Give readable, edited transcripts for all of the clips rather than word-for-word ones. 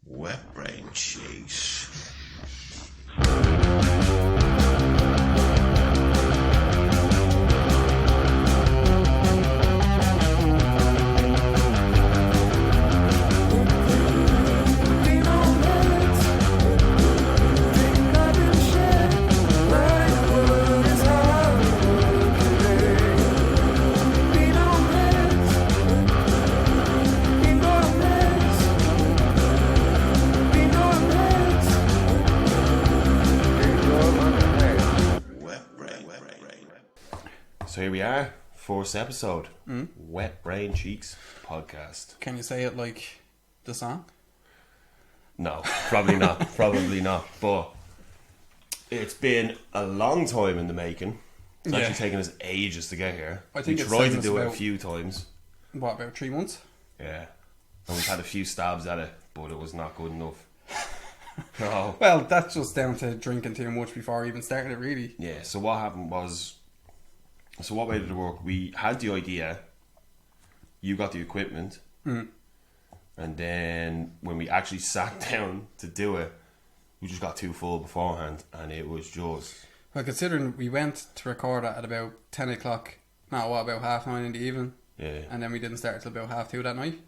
Wet brain cheese. So here we are, first episode, Wet Brain Cheeks podcast. Can you say it like the song? No, probably not, but it's been a long time in the making. It's actually taken us ages to get here. I think we it's tried taken to us do it a about- few times. What, about 3 months? Yeah, and we've had a few stabs at it, but it was not good enough. No. Well, that's just down to drinking too much before even starting it, really. Yeah, so what happened was... So what way did it work? We had the idea, you got the equipment, and then when we actually sat down to do it, we just got too full beforehand, and it was just... Well, considering we went to record it at about 10 o'clock, about 9:30 in the evening, Yeah. and then we didn't start until about 2:30 that night,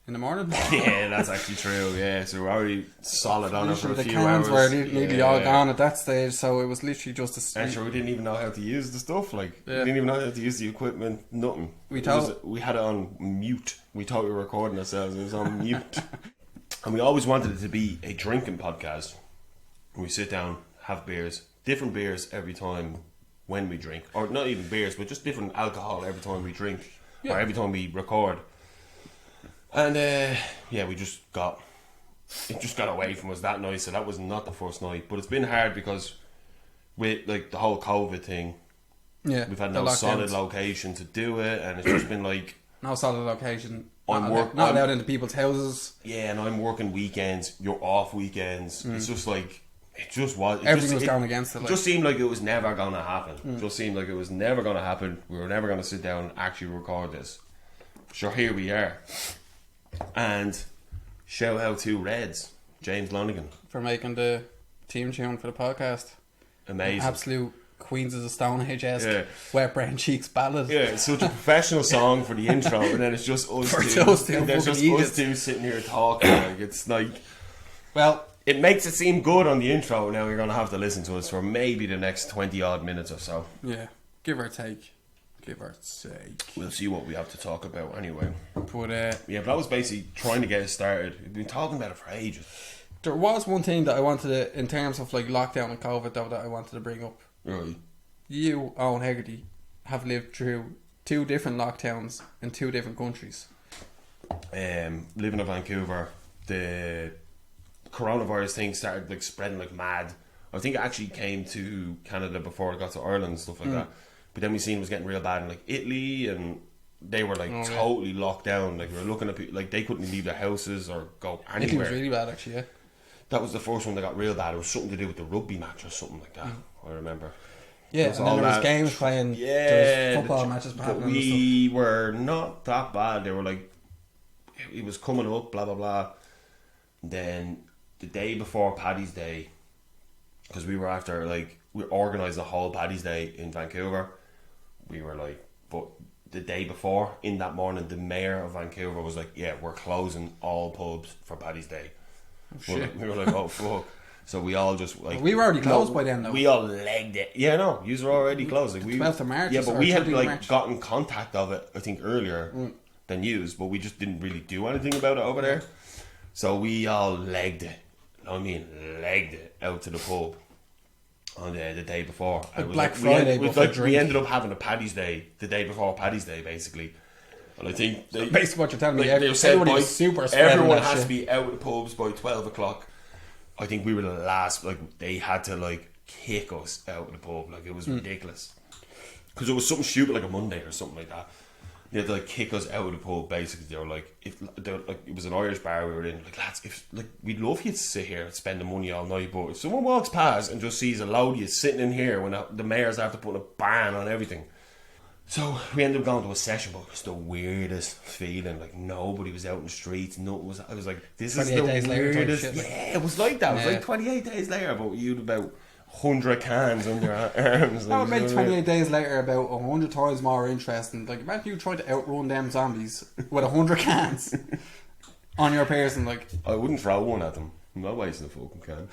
in the morning. Yeah, that's actually true, yeah. So we're already solid on it for a Literally, few the cans hours. were nearly all gone at that stage, so it was literally just a... And sure, we didn't even know how to use the stuff, like, Yeah. we didn't even know how to use the equipment, nothing. We had it on mute. We thought we were recording ourselves, it was on mute. And we always wanted it to be a drinking podcast. We sit down, have beers, different beers every time when we drink. Or not even beers, but just different alcohol every time we drink. Yeah. Or every time we record. And we just got... It just got away from us that night, so that was not the first night. But it's been hard because with like the whole COVID thing, Yeah, we've had the no solid lockdowns. location to do it, and it's just been like... No solid location. I'm Not allowed into people's houses. Yeah, and I'm working weekends. You're off weekends. It's just like it just was. Everything was going against it. It Like. just seemed like it was never gonna happen. It just seemed like it was never gonna happen. We were never gonna sit down and actually record this. Sure, here we are. And shout out to Reds, James Lonigan, For making the team tune for the podcast. amazing. Absolute Queens of the Stone Age-esque Yeah. Wet Brain Cheeks ballad. Yeah, it's such a professional song for the intro, and then it's just us For two. those two And there's fucking just us idiots. two sitting here talking. Like it's like. Well, It makes it seem good on the intro. Now you're going to have to listen to us for maybe the next 20 odd minutes or so. yeah, give or take. Give or take. We'll see what we have to talk about anyway. But Yeah, but that was basically trying to get it started. We've been talking about it for ages. there was one thing that I wanted to, in terms of like lockdown and COVID, though, that I wanted to bring up. Right. You, Owen Hegarty, have lived through 2 different lockdowns in 2 different countries. Living in Vancouver, the coronavirus thing started like spreading like mad. I think it actually came to Canada before it got to Ireland and stuff like that. But then we seen it was getting real bad in like Italy, and they were like totally locked down. Like we were looking at people, like they couldn't leave their houses or go I think it anywhere. was really bad, actually, yeah. That was the first one that got real bad. It was something to do with the rugby match or something like that. I remember. Yeah, was and then all there was that- games playing, Yeah, there was football matches but happening and we were not that bad. They were like, it was coming up, blah blah blah. And then the day before Paddy's Day, because we were after like we organised the whole Paddy's Day in Vancouver. We were like, but the day before, in that morning, the mayor of Vancouver was like, "Yeah, we're closing all pubs for Paddy's Day." shit. We were like, "Oh fuck." So we all just like We were already closed by then, though. We all legged it. Yeah, no, you were already closed. Like, we 12th of March Yeah, or but we had 13th of like March. gotten contact of it. I think earlier than yous, but we just didn't really do anything about it over there. So we all legged it. I mean, legged it out to the pub on the day before. And it was Black like, Friday we, before like, drink. we ended up having a Paddy's Day the day before Paddy's Day, basically. And I think they, Basically what you're telling me, like, they said everybody by- was super spreading everyone that has shit. to be out of the pubs by 12 o'clock. I think we were the last. Like they had to like kick us out of the pub. Like it was ridiculous because it was something stupid like a Monday or something like that. They had to like kick us out of the pub. Basically, they were like, if they were, like it was an Irish bar we were in. Like lads, if like we'd love you to sit here and spend the money all night, but if someone walks past and just sees a load of you sitting in here when the mayor's after putting a ban on everything, So we ended up going to a session, but it was the weirdest feeling. Like nobody was out in the streets. No, I was like, this is the 28 days later type weirdest. shit, like. Yeah, it was like that. It was like 28 days later, but you'd about 100 cans under our arms. That would make 28 days later about 100 times more interesting. Like, imagine you trying to outrun them zombies with 100 cans on your person. Like, I wouldn't throw one at them. I'm not wasting a fucking can.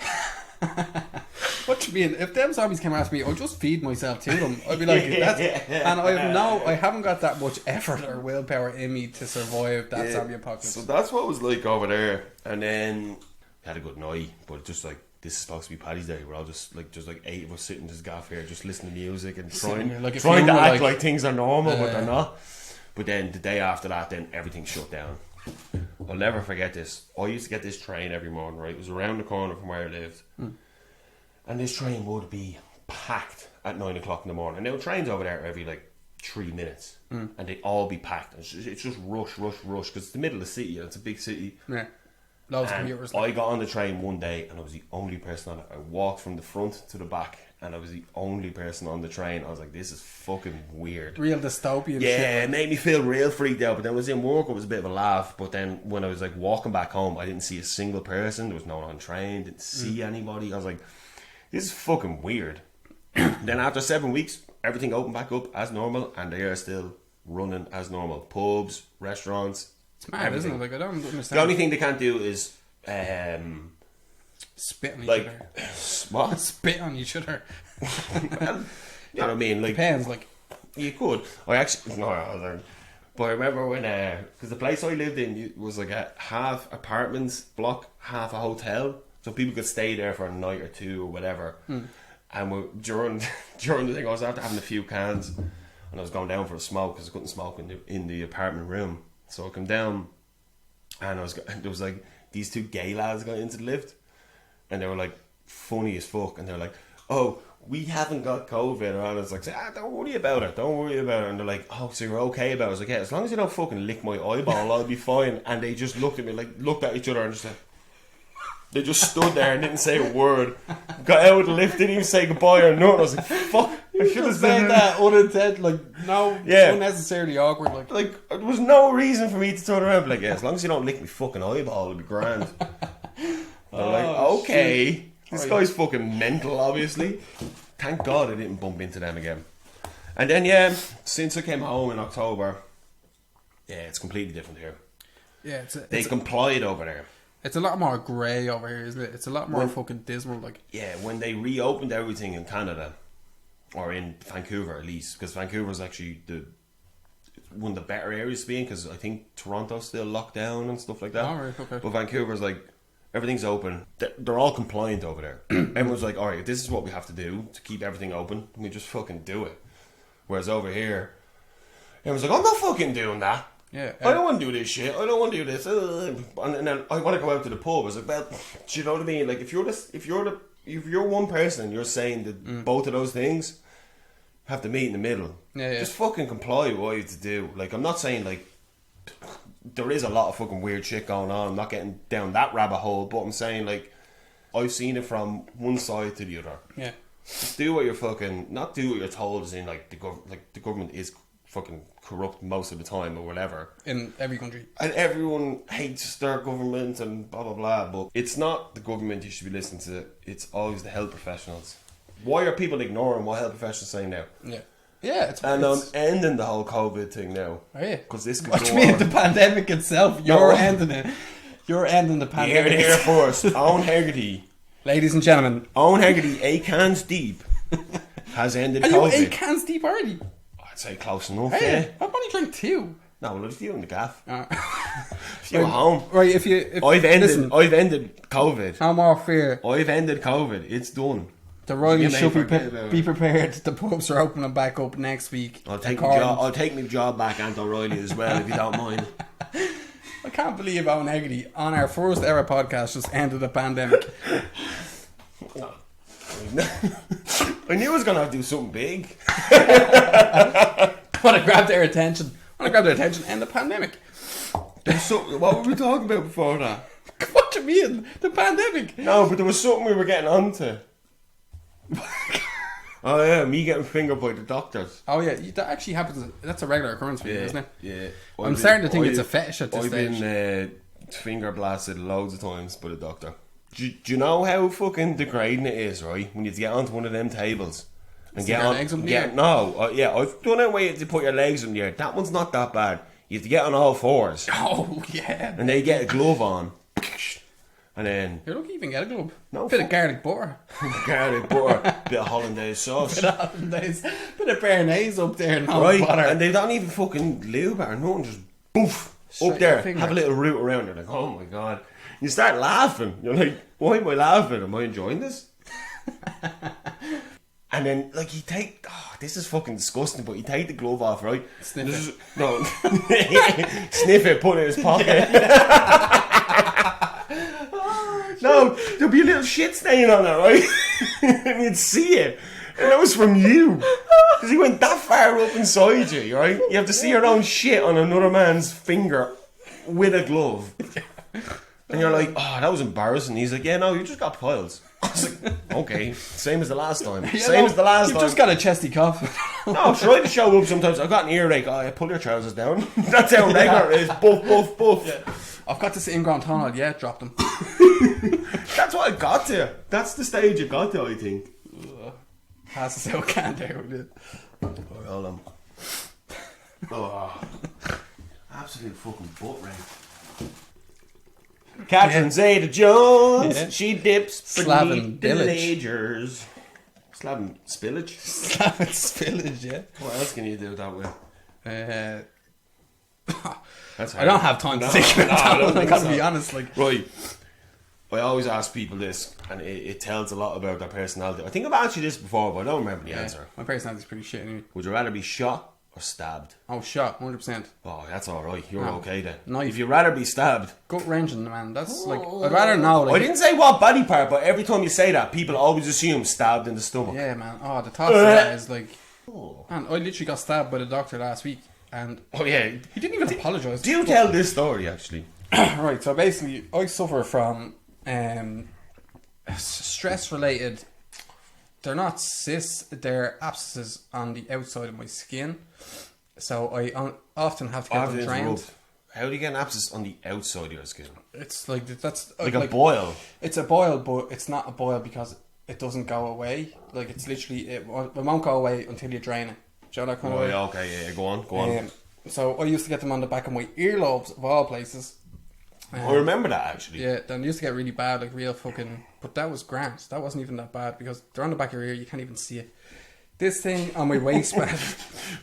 what do you mean? If them zombies came after me, I'd just feed myself to them. I'd be like, that's, and I haven't got that much effort or willpower in me to survive that zombie apocalypse. So that's what it was like over there. And then we had a good night, but just like, this is supposed to be Paddy's Day. We're all just like 8 of us sitting in this gaff here, just listening to music and trying to act like things are normal, but they're not. But then the day after that, then everything shut down. I'll never forget this. I used to get this train every morning, right? It was around the corner from where I lived. And this train would be packed at 9 o'clock in the morning. Now, trains over there every like 3 minutes. And they'd all be packed. It's just rush, because it's the middle of the city and it's a big city. Yeah. Loads of commuters. Like. I got on the train one day and I was the only person on it. I walked from the front to the back and I was the only person on the train. I was like, this is fucking weird. Real dystopian shit. Yeah, it made me feel real freaked out. But then when I was in work, it was a bit of a laugh. But then when I was like walking back home, I didn't see a single person. There was no one on the train. Didn't see anybody. I was like, this is fucking weird. Then after 7 weeks, everything opened back up as normal and they are still running as normal. Pubs, restaurants. It's mad, everything. Isn't it? Like, I don't understand. The only thing they can't do is spit on each like other. what? Spit on each other. Well, you know what I mean? Like, depends. Like, you could. I actually but I remember when because the place I lived in was like a half apartments block, half a hotel, so people could stay there for a night or two or whatever. And during the thing, I was after having a few cans, and I was going down for a smoke because I couldn't smoke in the apartment room. So I come down, and there was like these two gay lads got into the lift, and they were like funny as fuck, and they were like, "Oh, we haven't got COVID," and I was like, "Don't worry about it, don't worry about it." And they're like, "Oh, so you're okay about it?" I was like, "Yeah, as long as you don't fucking lick my eyeball, I'll be fine." And they just looked at me, like looked at each other, and just like, they just stood there and didn't say a word. Got out of the lift, didn't even say goodbye or nothing. I was like, "Fuck." I should have said that unintended, like unnecessarily awkward. Like there was no reason for me to turn around. Like, yeah, as long as you don't lick me fucking eyeball, it'll be grand. I'm like, okay, shit. This guy's fucking mental, obviously. Thank God I didn't bump into them again. And then since I came home in October, it's completely different here. Yeah, they complied over there. It's a lot more grey over here, isn't it? It's a lot more fucking dismal. Like, yeah, when they reopened everything in Canada, or in Vancouver at least, because Vancouver's actually one of the better areas to be in, because I think Toronto's still locked down and stuff like that. Oh, right, okay. But Vancouver's like, everything's open. They're all compliant over there. Everyone's like, alright, if this is what we have to do to keep everything open, we just fucking do it. Whereas over here, everyone's like, I'm not fucking doing that. Yeah, I don't want to do this shit. I don't want to do this. And then I want to go out to the pub. I was like, well, do you know what I mean? Like, if you're one person, you're saying that both of those things have to meet in the middle. Yeah. Just fucking comply with what you have to do. Like, I'm not saying like there is a lot of fucking weird shit going on. I'm not getting down that rabbit hole, but I'm saying like I've seen it from one side to the other. Yeah. Just do what you're fucking not do what you're told. As in like the government is fucking corrupt most of the time or whatever in every country, and everyone hates their government and blah blah blah. But it's not the government you should be listening to. It's always the health professionals. Why are people ignoring what health professionals saying now? Yeah, I'm ending the whole COVID thing now. Are you? Because this could what do you mean the pandemic itself? You're ending it. You're ending the pandemic. You're here first. Owen Hegarty, ladies and gentlemen, Owen Hegarty, 8 cans deep, has ended Are COVID. Are you 8 cans deep already? I'd say close enough. Hey, yeah. I've only drank 2. No, well, there's you in the gaff. If you're home, right? I've ended COVID. I'm all fair. I've ended COVID. It's done. The Riley should be prepared. The pubs are opening back up next week. I'll take my job back, Aunt O'Reilly, as well, if you don't mind. I can't believe Owen Hegarty on our first ever podcast just ended the pandemic. I knew I was going to have to do something big. I want to grab their attention. End the pandemic. What were we talking about before that? What do you mean? The pandemic? No, but there was something we were getting onto. Oh yeah, me getting fingered by the doctors. Oh yeah, that actually happens. That's a regular occurrence for you, isn't it? Yeah. I'm starting to think it's a fetish at this stage. I've been finger blasted loads of times by the doctor. Do you know how fucking degrading it is, right? When you get onto one of them tables and get on, legs up in the yeah, air? no, yeah, I've done it where you have to put your legs in the air. That one's not that bad. You have to get on all fours, Oh yeah. and they get a glove on, and then You're lucky you even get a glove. No, Bit of garlic butter. garlic butter, bit of hollandaise sauce, Bit of béarnaise up there, no right? butter. And they don't even fucking lube or nothing. Just boof Straight up there. finger. Have a little root around. You're like, oh my god. You start laughing. You're like, why am I laughing? Am I enjoying this? And then, like, you take... Oh, this is fucking disgusting, but you take the glove off, right? Sniff This it. is- no. Sniff it, put it in his pocket. No, there'll be a little shit stain on it, right? And you'd see it. And that was from you. Because he went that far up inside you, right? You have to see your own shit on another man's finger with a glove. And you're like, oh, that was embarrassing. He's like, yeah, no, you just got piles. I was like, okay, same as the last time. Same as the last You've time. just got a chesty cough. No, try to show up sometimes. I've got an earache. Oh, yeah, pull your trousers down. That's how regular it is. Buff, buff, buff. Yeah. I've got this ingrown tunnel. Yeah, drop them. That's what I got to. That's the stage I got to, I think. Passes out can there with it. Alright, hold on. Oh, absolute fucking butt rain. Catherine Zeta-Jones, Yeah. she dips Slapping beneath the village. lagers. Slapping spillage? Slapping spillage, yeah. What else can you do that with? That's I don't have time to think about that one. I gotta be honest. Like, Right. I always ask people this, and it tells a lot about their personality. I think I've asked you this before, but I don't remember the answer. my personality's pretty shit anyway. Would you rather be shot or stabbed? Oh, shot, 100%. Oh, that's alright. You're No. okay then. Knife. If you'd rather be stabbed... Gut wrenching, man. That's like, I'd rather know. Like, I didn't say what body part, but every time you say that, people always assume stabbed in the stomach. yeah, man. Oh, the thought of that is like, man, I literally got stabbed by the doctor last week, and Oh, yeah. he didn't even apologise. Do tell this story, actually. Right, so basically, I suffer from stress-related. They're not cysts; they're abscesses on the outside of my skin. So I often have to get them drained. How do you get an abscess on the outside of your skin? It's like that's Like a boil. It's a boil, but it's not a boil because it doesn't go away. Like it's literally it won't go away until you drain it. Do you know that kind Oh, of way? yeah, okay, yeah, go on. So I used to get them on the back of my earlobes of all places. I remember that, actually. Yeah, then it used to get really bad, like real fucking. But that was grand. That wasn't even that bad because they're on the back of your ear. You can't even see it. This thing on my waistband.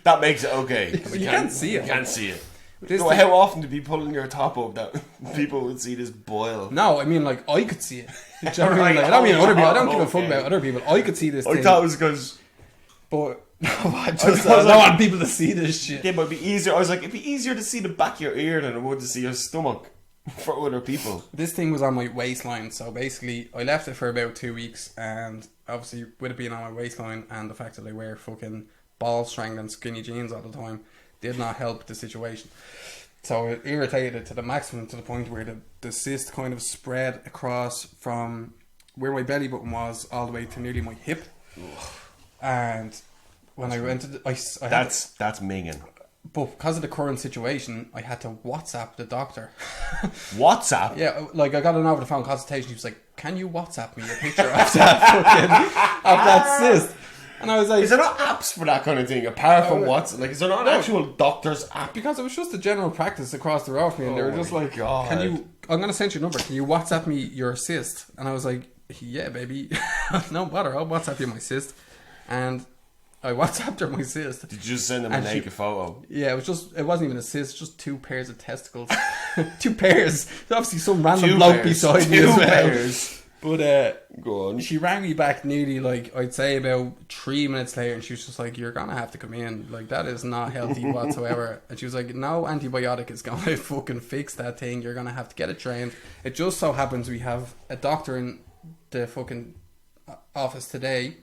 That makes it okay. 'cause You can't see it. You can't see it. This So thing- how often to be pulling your top up that people would see this boil? No, I mean like I could see it. Do you know what I mean? Like, I don't mean other people. I don't give a fuck about other people. I could see this I thing. thought it was because But no, I was don't like- want people to see this shit. it might be easier. I was like, it'd be easier to see the back of your ear than it would to see your stomach for other people. This thing was on my waistline, so basically I left it for about 2 weeks, and obviously with it being on my waistline and the fact that I wear fucking ball strength and skinny jeans all the time did not help the situation. So it irritated it to the maximum, to the point where the cyst kind of spread across from where my belly button was all the way to nearly my hip. And when I went to the, I had to, That's minging. but because of the current situation, I had to WhatsApp the doctor. WhatsApp? Yeah, like I got an over the phone consultation. He was like, "Can you WhatsApp me a picture of that fucking of that cyst?" And I was like, Is there not apps for that kind of thing apart from WhatsApp? Like, is there not an actual doctor's app? because it was just a general practice across the road for me, and they were Oh just my like, God. "Can you? I'm gonna send you a number. Can you WhatsApp me your cyst?" And I was like, "Yeah, baby, no bother. I'll WhatsApp you my cyst." And I WhatsApped her my cyst. Did you just send them a And she- naked photo? Yeah, it wasn't even a cyst, just 2 pairs of testicles. 2 pairs. There's obviously some random bloke beside me as well. Pairs. But Go on. she rang me back nearly like I'd say about 3 minutes later, and she was just like, "You're gonna have to come in. Like that is not healthy whatsoever." And she was like, "No antibiotic is gonna fucking fix that thing. You're gonna have to get it trained." It just so happens we have a doctor in the fucking office today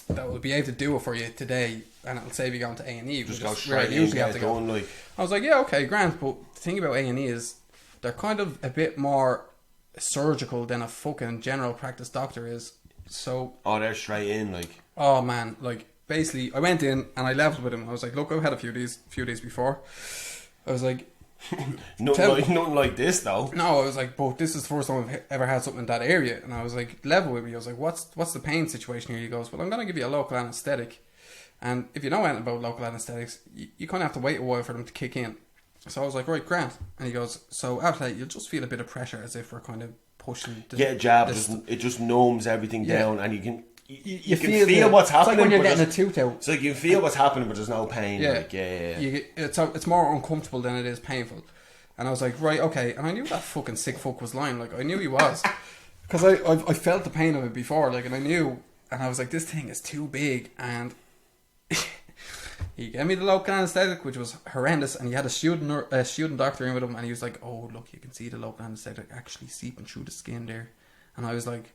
that will be able to do it for you today, and it'll save you going to A&E. Just which go is where I straight in, usually get have it to go. done, like... I was like, yeah, okay, grand. But the thing about A&E is they're kind of a bit more surgical than a fucking general practice doctor is. So. Oh, they're straight in, like. Oh man, like basically, I went in and I levelled with him. I was like, look, I've had a few days before. I was like, nothing like this though. No, I was like, but this is the first time I've ever had something in that area. And I was like, level with me. I was like, what's the pain situation here? He goes, well, I'm going to give you a local anaesthetic. And if you know anything about local anaesthetics, you kind of have to wait a while for them to kick in. So I was like, right, Grant. And he goes, so after that, you'll just feel a bit of pressure as if we're kind of pushing. Get a jab, it just numbs everything down, and you can you can feel feel what's happening. It's like when you're getting a tooth out. It's like you can feel what's happening, but there's no pain. Yeah, like, yeah. It's more uncomfortable than it is painful. And I was like, right, okay. And I knew that fucking sick fuck was lying. Like, I knew he was. Because I felt the pain of it before. Like, and I knew. And I was like, this thing is too big. And he gave me the local anaesthetic, which was horrendous. And he had a student doctor in with him. And he was like, oh, look, you can see the local anaesthetic actually seeping through the skin there. And I was like,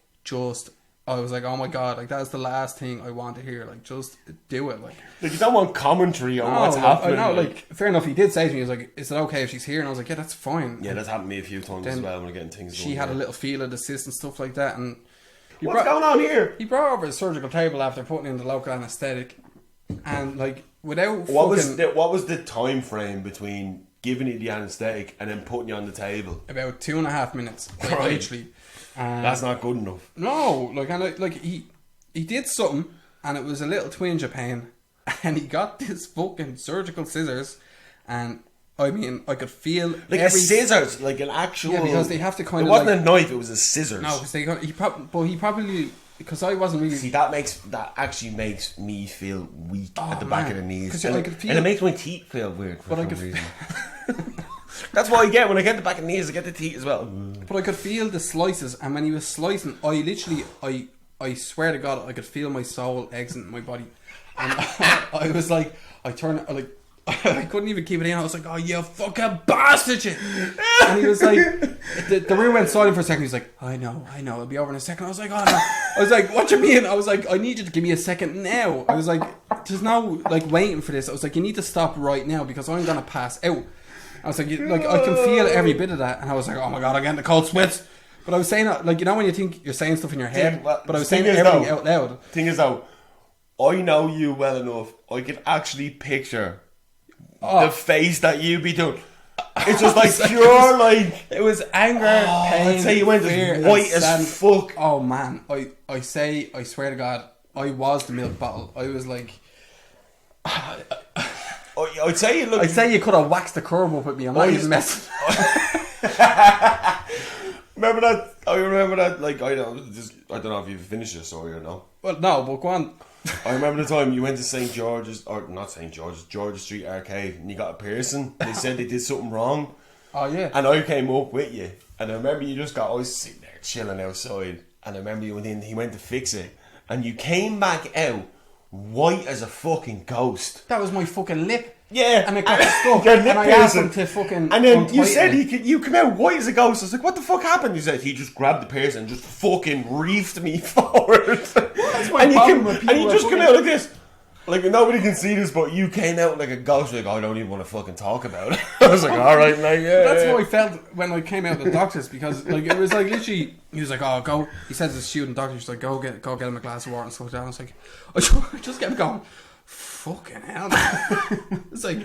oh my god, like that's the last thing I want to hear. Like, just do it. Like you don't want commentary on what's happening. I know, like fair enough. He did say to me, he was like, "Is it okay if she's here?" And I was like, "Yeah, that's fine." Yeah, that's happened to me a few times as well when I'm getting things. She had a little feel of the cyst and stuff like that. And what's going on here? He brought over a surgical table after putting in the local anaesthetic, and like without what was the time frame between giving you the anaesthetic and then putting you on the table? About 2.5 minutes, like, right. literally. That's not good enough. No, he did something, and it was a little twinge of pain, and he got this fucking surgical scissors, and I mean, I could feel like a scissors, like an actual. Yeah, because they have to kind of. It wasn't a knife; it was a scissors. No, because he probably because I wasn't really. See, that actually makes me feel weak at the back of the knees, and it makes my teeth feel weird for some reason. That's what I get when I get the back of the knees. I get the teeth as well. But I could feel the slices, and when he was slicing, I swear to God, I could feel my soul exiting my body, and I was like, I couldn't even keep it in. I was like, oh, you fucking bastard, you. And he was like, the room went silent for a second. He was like, I know, it'll be over in a second. I was like, oh no. I was like, what you mean? I was like, I need you to give me a second now. I was like, there's no like waiting for this. I was like, you need to stop right now because I'm gonna pass out. I was like, I can feel every bit of that, and I was like, oh my god, I'm getting the cold sweats. But I was saying, like, you know when you think you're saying stuff in your head, but I was saying everything out loud. Thing is though, I know you well enough. I can actually picture the face that you be doing. It's just like pure, like it was anger, pain. I'd say you went as white as fuck. Oh man, I swear to God, I was the milk bottle. I was like. I'd say you could have waxed the curb up with me. I'm not even messing. Remember that? I remember that. Like I don't know if you've finished your story or not. Well, no, but go on. I remember the time you went to St. George's, or not St. George's, George Street Arcade, and you got a piercing. They said they did something wrong. Oh yeah. And I came up with you, and I remember you just got. I was sitting there chilling outside, and I remember you went in. He went to fix it, and you came back out white as a fucking ghost. That was my fucking lip. Yeah, and it got stuck. And I asked him to fucking. And then you said you come out white as a ghost. I was like, "What the fuck happened?" He said he just grabbed the piercing and just fucking reefed me forward. That's my problem with people. And you just come out like this, like nobody can see this, but you came out like a ghost. Like, I don't even want to fucking talk about it. I was like, "All right, mate." Yeah. That's how I felt when I came out of the doctor's because like it was like literally. He was like, "Oh, go." He said to the student doctor, "He's like, go get him a glass of water and stuff like that." I was like, I just kept going. Fucking hell! It's like.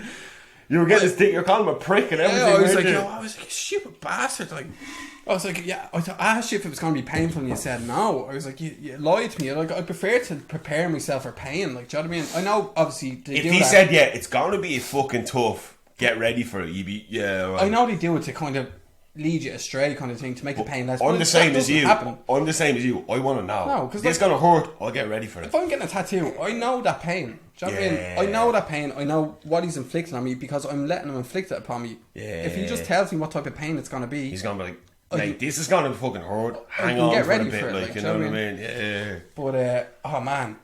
You were getting you're calling him a prick and everything. Yeah, I was like, stupid bastard. Like, I was like, yeah. I asked you if it was going to be painful, and you said no. I was like, you lied to me. Like, I prefer to prepare myself for pain. Like, do you know what I mean? I know, obviously, if he said, yeah, it's going to be fucking tough. Get ready for it. You be right. I know they do it to kind of lead you astray, kind of thing, to make the pain less. I'm the same as you. I'm the same as you. I want to know. No, because it's going to hurt. I'll get ready for it. If I'm getting a tattoo, I know that pain. Do you know what I mean? I know that pain. I know what he's inflicting on me because I'm letting him inflict it upon me. Yeah. If he just tells me what type of pain it's going to be, he's going to be like, mate, this is going to fucking hurt. Hang on get ready for a bit, for it, like, you know what I mean? Yeah. But oh man.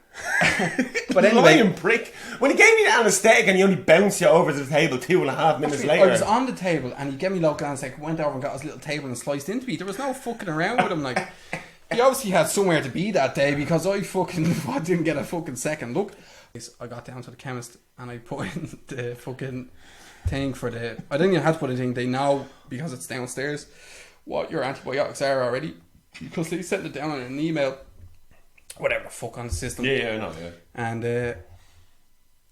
But anyway, lying prick. When he gave me the anaesthetic and he only bounced you over to the table 2.5 minutes later. I was on the table and he gave me local anaesthetic, went over and got his little table and sliced into me. There was no fucking around with him. Like, he obviously had somewhere to be that day because I didn't get a fucking second look. I got down to the chemist and I put in the fucking thing for the. I didn't even have to put anything. They know because it's downstairs what your antibiotics are already because they sent it down in an email. whatever the fuck on the system. Yeah, I know, yeah. And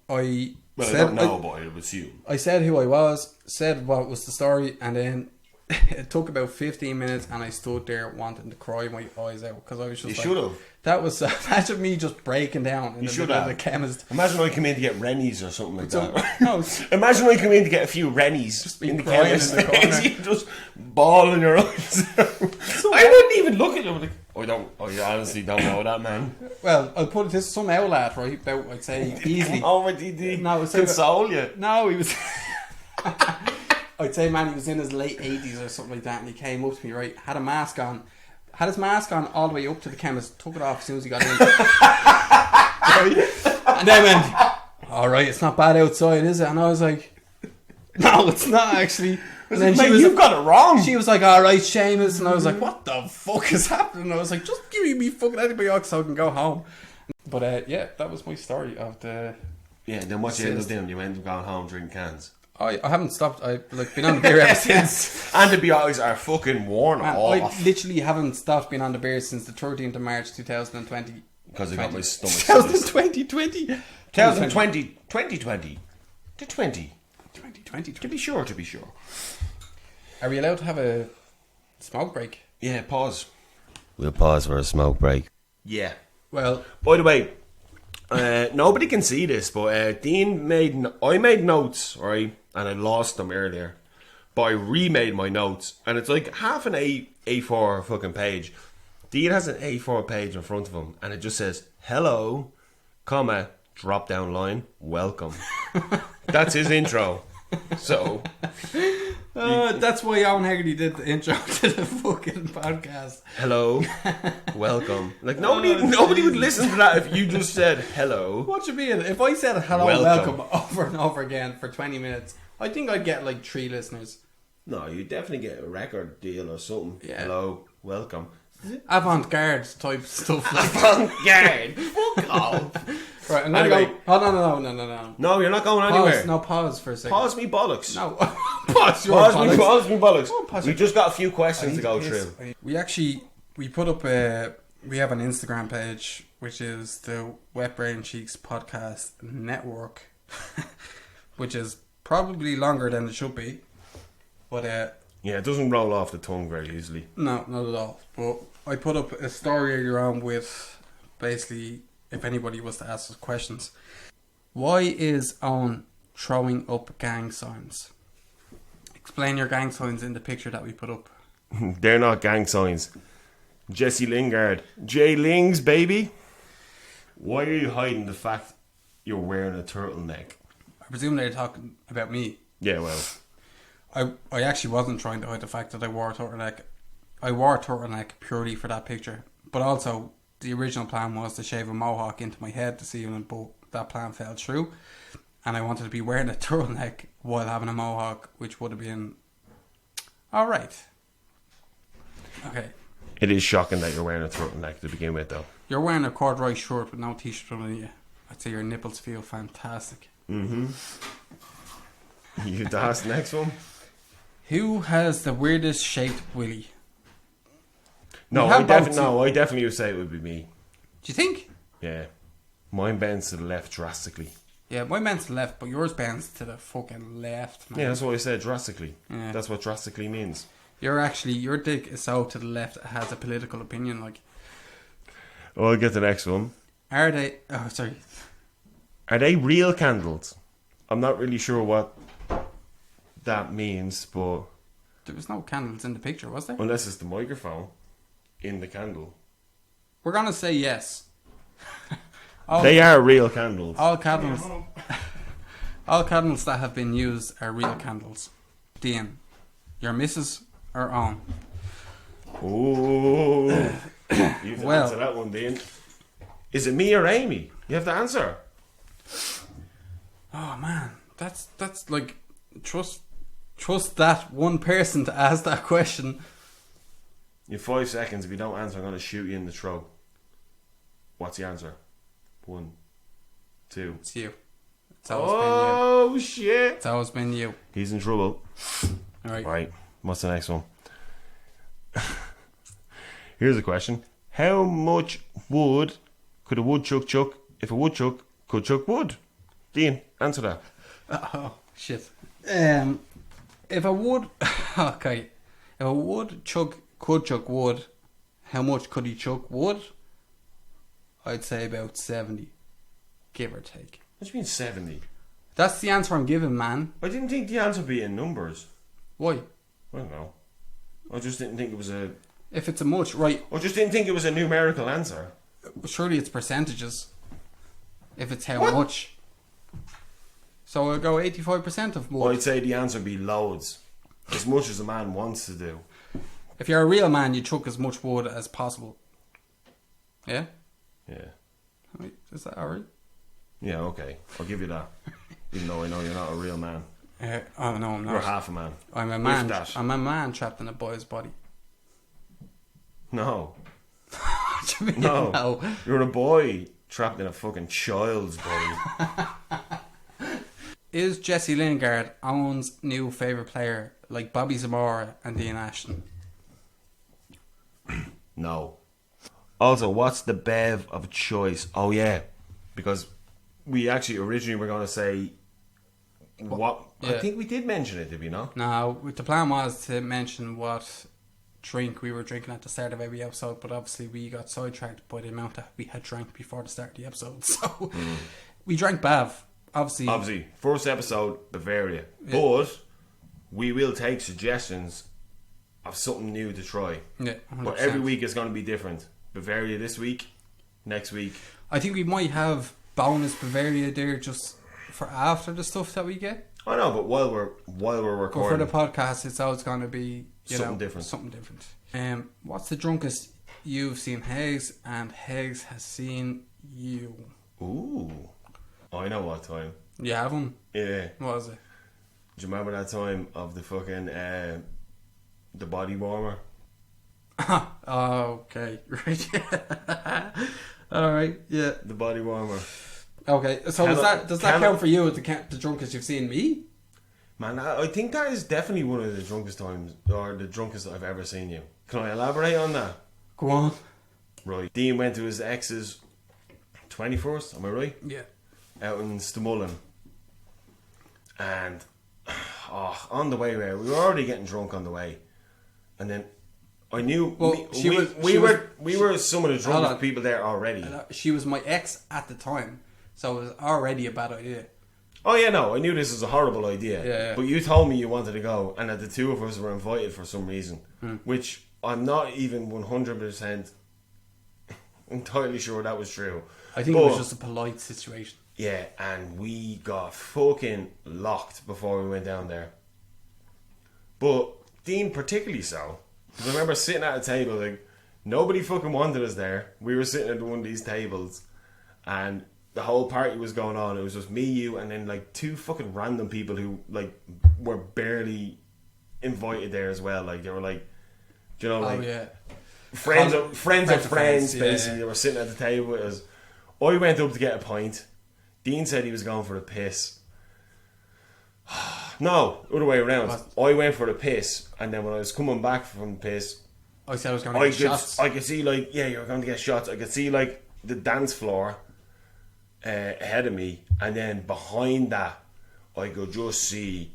I don't know, but I would assume. I said who I was, said what was the story, and then it took about 15 minutes, and I stood there wanting to cry my eyes out because I was just. You should have. That was imagine me just breaking down in the middle of the chemist. Imagine I come in to get Rennies or something like that. No, imagine I come in to get a few Rennies just in the chemist. In the corner. You just bawling your eyes. I wouldn't even look at them. Like, I honestly don't know that, man. Well, I'll put it this: some outlet, right? About I'd say easily. Oh, did he console you? No, he was. I'd say, man, he was in his late 80s or something like that, and he came up to me, right? Had a mask on. Had his mask on all the way up to the chemist, took it off as soon as he got in. Right? And then went, alright, it's not bad outside, is it? And I was like, no, it's not actually. And then you've got it wrong. She was like, alright, Seamus. And I was like, what the fuck is happening? And I was like, just give me fucking antibiotics so I can go home. But yeah, that was my story of the... Yeah, then what you ended up doing? You ended up going home drinking cans. I haven't stopped. I've been on the beer ever since. Antibiotics are fucking worn off. I literally haven't stopped being on the beer since the 13th of March 2020. Because I got my stomach. 2020. 2020. 2020. To 20. 2020. To be sure. Are we allowed to have a smoke break? Yeah, pause. We'll pause for a smoke break. Yeah. Well, by the way, nobody can see this, but I made notes, right, and I lost them earlier, but I remade my notes, and it's like half an A4 fucking page. Dean has an A4 page in front of him, and it just says hello, comma, drop down line, welcome. That's his intro. So that's why Owen Hegarty did the intro to the fucking podcast. Hello, welcome. Like nobody would listen to that if you just said hello. What you mean? If I said hello, welcome over and over again for 20 minutes, I think I'd get like 3 listeners. No, you'd definitely get a record deal or something. Yeah. Hello, welcome. Avant-garde type stuff. Like Avant-garde. Fuck off. Right, I'm gonna go. Oh no. No, you're not going anywhere. Pause for a second. Pause me bollocks. No. Pause me bollocks. We just got a few questions to go through. We put up we have an Instagram page which is the Wet Brain Cheeks Podcast Network, which is probably longer than it should be, but yeah, it doesn't roll off the tongue very easily. No, not at all. But I put up a story earlier on with basically, if anybody was to ask us questions, why is Owen throwing up gang signs? Explain your gang signs in the picture that we put up. They're not gang signs. Jesse Lingard. J Lings, baby. Why are you hiding the fact you're wearing a turtleneck? I presume they're talking about me. Yeah, well. I actually wasn't trying to hide the fact that I wore a turtleneck. I wore a turtleneck purely for that picture. But also, the original plan was to shave a mohawk into my head this evening, but that plan fell through. And I wanted to be wearing a turtleneck while having a mohawk, which would have been alright. Okay. It is shocking that you're wearing a turtleneck to begin with, though. You're wearing a corduroy shirt with no t-shirt underneath you. I'd say your nipples feel fantastic. Mm-hmm. You ask the next one? Who has the weirdest shaped willy? No, I definitely would say it would be me. Do you think? Yeah. Mine bends to the left drastically. Yeah, mine bends to the left, but yours bends to the fucking left, man. Yeah, that's what I said, drastically. Yeah. That's what drastically means. Your dick is so to the left, it has a political opinion, like. Oh, I'll get the next one. Are they real candles? I'm not really sure what that means, but... There was no candles in the picture, was there? Unless it's the microphone in the candle. We're going to say yes. They are real candles. All candles that have been used are real candles. Dean, your missus or Owen? Oh, you have to answer that one, Dean. Is it me or Amy? You have to answer. Oh man, that's like trust that one person to ask that question. You have 5 seconds. If you don't answer, I'm going to shoot you in the throat. What's the answer? 1, 2. It's you. It's always been you. Shit! It's always been you. He's in trouble. All right. Right. What's the next one? Here's a question. How much wood could a woodchuck chuck if a woodchuck could chuck wood? Dean, answer that. Oh shit. If a wood, okay, if a woodchuck could chuck wood, how much could he chuck wood? I'd say about 70, give or take. What do you mean 70? That's the answer I'm giving, man. I didn't think the answer would be in numbers. Why? I don't know. I just didn't think it was a... If it's a much, right. I just didn't think it was a numerical answer. Surely it's percentages. If it's how much. So I'll go 85% of wood. I'd say the answer would be loads. As much as a man wants to do. If you're a real man, you chuck as much wood as possible. Yeah? Yeah. Right, is that alright? Yeah, okay. I'll give you that. Even though I know you're not a real man. Oh no, I'm not. You're half a man. I'm a man. I'm a man trapped in a boy's body. No. What do you mean? No. You're a boy trapped in a fucking child's body. Is Jesse Lingard Owen's new favourite player like Bobby Zamora and Dean Ashton? No. Also, what's the bev of choice? Oh yeah, because we actually originally were going to say what. Yeah. I think we did mention it, did we not? No, the plan was to mention what drink we were drinking at the start of every episode, but obviously we got sidetracked by the amount that we had drank before the start of the episode. So we drank Bav. Obviously, first episode, Bavaria. Yeah. But we will take suggestions of something new to try. Yeah, 100%. But every week is going to be different. Bavaria this week, next week. I think we might have bonus Bavaria there just for after the stuff that we get. I know, but while we're recording, but for the podcast, it's always going to be something different. Something different. What's the drunkest you've seen Higgs and Higgs has seen you? Ooh, I know what time. You have one? Yeah. What was it? Do you remember that time of the fucking the body warmer? Oh, okay, right. All right, yeah. The body warmer. Okay, so does that count for you? The drunkest you've seen me? Man, I think that is definitely one of the drunkest times, or the drunkest I've ever seen you. Can I elaborate on that? Go on. Right. Dean went to his ex's 21st, am I right? Yeah. Out in Stamullen. And on the way there, we were already getting drunk on the way. And then I knew we were some of the drunkest people there already. She was my ex at the time, so it was already a bad idea. Oh yeah, no, I knew this was a horrible idea. Yeah. But you told me you wanted to go, and that the two of us were invited for some reason, which I'm not even 100% entirely sure that was true. I think it was just a polite situation. Yeah, and we got fucking locked before we went down there. But Dean particularly so. Because I remember sitting at a table, like, nobody fucking wanted us there. We were sitting at one of these tables, and the whole party was going on. It was just me, you, and then like two fucking random people who like were barely invited there as well. Like they were like, you know, like friends of friends, basically. Yeah. They were sitting at the table with us. I went up to get a pint. Dean said he was going for a piss. No, other way around. I went for the piss, and then when I was coming back from the piss, I said I was going to get shots. I could see like, yeah, you were going to get shots. I could see like the dance floor ahead of me, and then behind that I could just see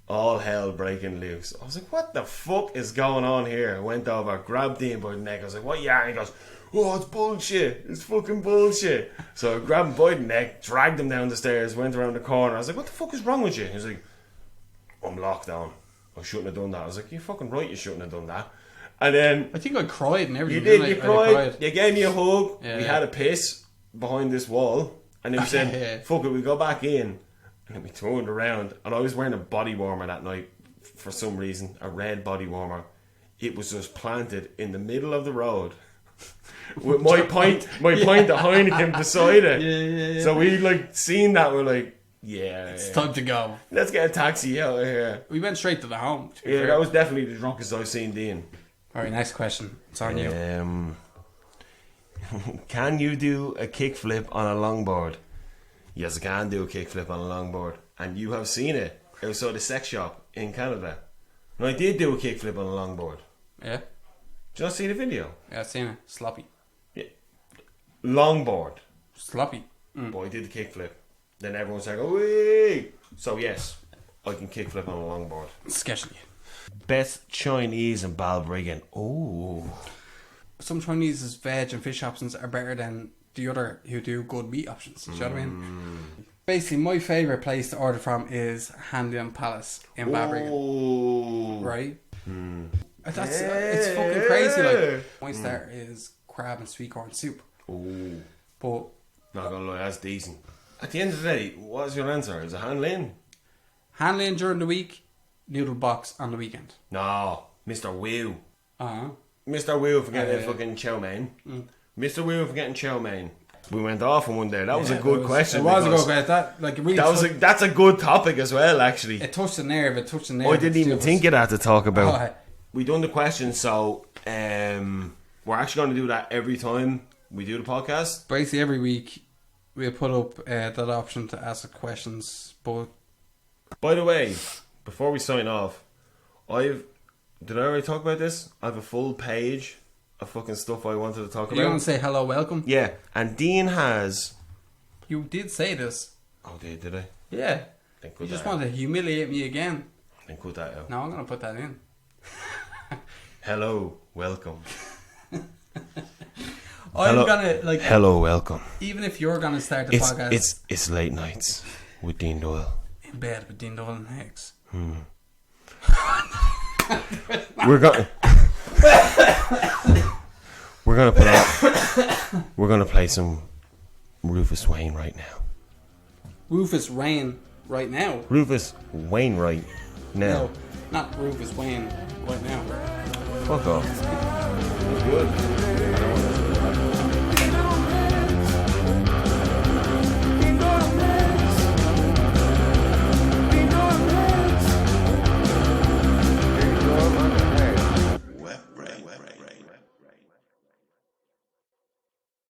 all hell breaking loose. I was like, what the fuck is going on here? I went over, grabbed him by the neck. I was like, what? Yeah, and he goes, oh, it's bullshit. It's fucking bullshit. So I grabbed him by the neck, dragged him down the stairs, went around the corner. I was like, what the fuck is wrong with you? He was like, I'm locked down. I shouldn't have done that. I was like, you're fucking right, you shouldn't have done that. And then I think I cried and everything. You did, you cried. You gave me a hug. Yeah, we had a piss behind this wall. And then we said, fuck it, we go back in. And then we turned around. And I was wearing a body warmer that night for some reason. A red body warmer. It was just planted in the middle of the road. With my pint of Heineken beside it. Yeah. So we like seen that, we're like, yeah, it's time to go. Let's get a taxi out of here. We went straight to the home. Yeah, that was definitely the drunkest I've seen Dean. Alright, next question. It's on you. Can you do a kickflip on a longboard? Yes, I can do a kickflip on a longboard. And you have seen it outside the sex shop in Canada. And I did do a kickflip on a longboard. Yeah. Did you not see the video? Yeah, I've seen it. Sloppy. Yeah. Longboard. Sloppy. But I did the kickflip. Then everyone's like, "Wee!" So yes, I can kickflip on a longboard. Sketchy. Best Chinese in Balbriggan. Oh. Some Chinese veg and fish options are better than the other who do good meat options. Do you know what I mean? Basically, my favourite place to order from is Hanlon Palace in Balbriggan. Oh. Right? It's fucking crazy. Like, my starter is crab and sweetcorn soup. Oh. But Not gonna lie, that's decent. At the end of the day, what's your answer? Is it Hanlin? Hanlon during the week, noodle box on the weekend. No, Mr. Wu. Uh-huh. Mr. Wu for getting fucking chow mein. Mr. Wu for getting chow mein. We went off on one day. That was a good question. It was a good question. That's a good topic as well, actually. It touched the nerve. I didn't even think of that to talk about. We done the questions, so we're actually going to do that every time we do the podcast. Basically, every week we'll put up that option to ask questions. But by the way, before we sign off, did I already talk about this? I have a full page of fucking stuff I wanted to talk about. You want to say hello, welcome? Yeah, and Dean has. You did say this. Oh, did I? Yeah. You just want to humiliate me again. Then cut that out. No, I'm going to put that in. Hello, welcome. I'm gonna like. Hello, welcome. Even if you're gonna start the podcast, it's late nights with Dean Doyle. In bed with Dean Doyle and Higgs. We're gonna play some Rufus Wayne right now. Rufus Wayne right now. Rufus Wainwright now. No, not Rufus Wayne right now. Fuck off. Good.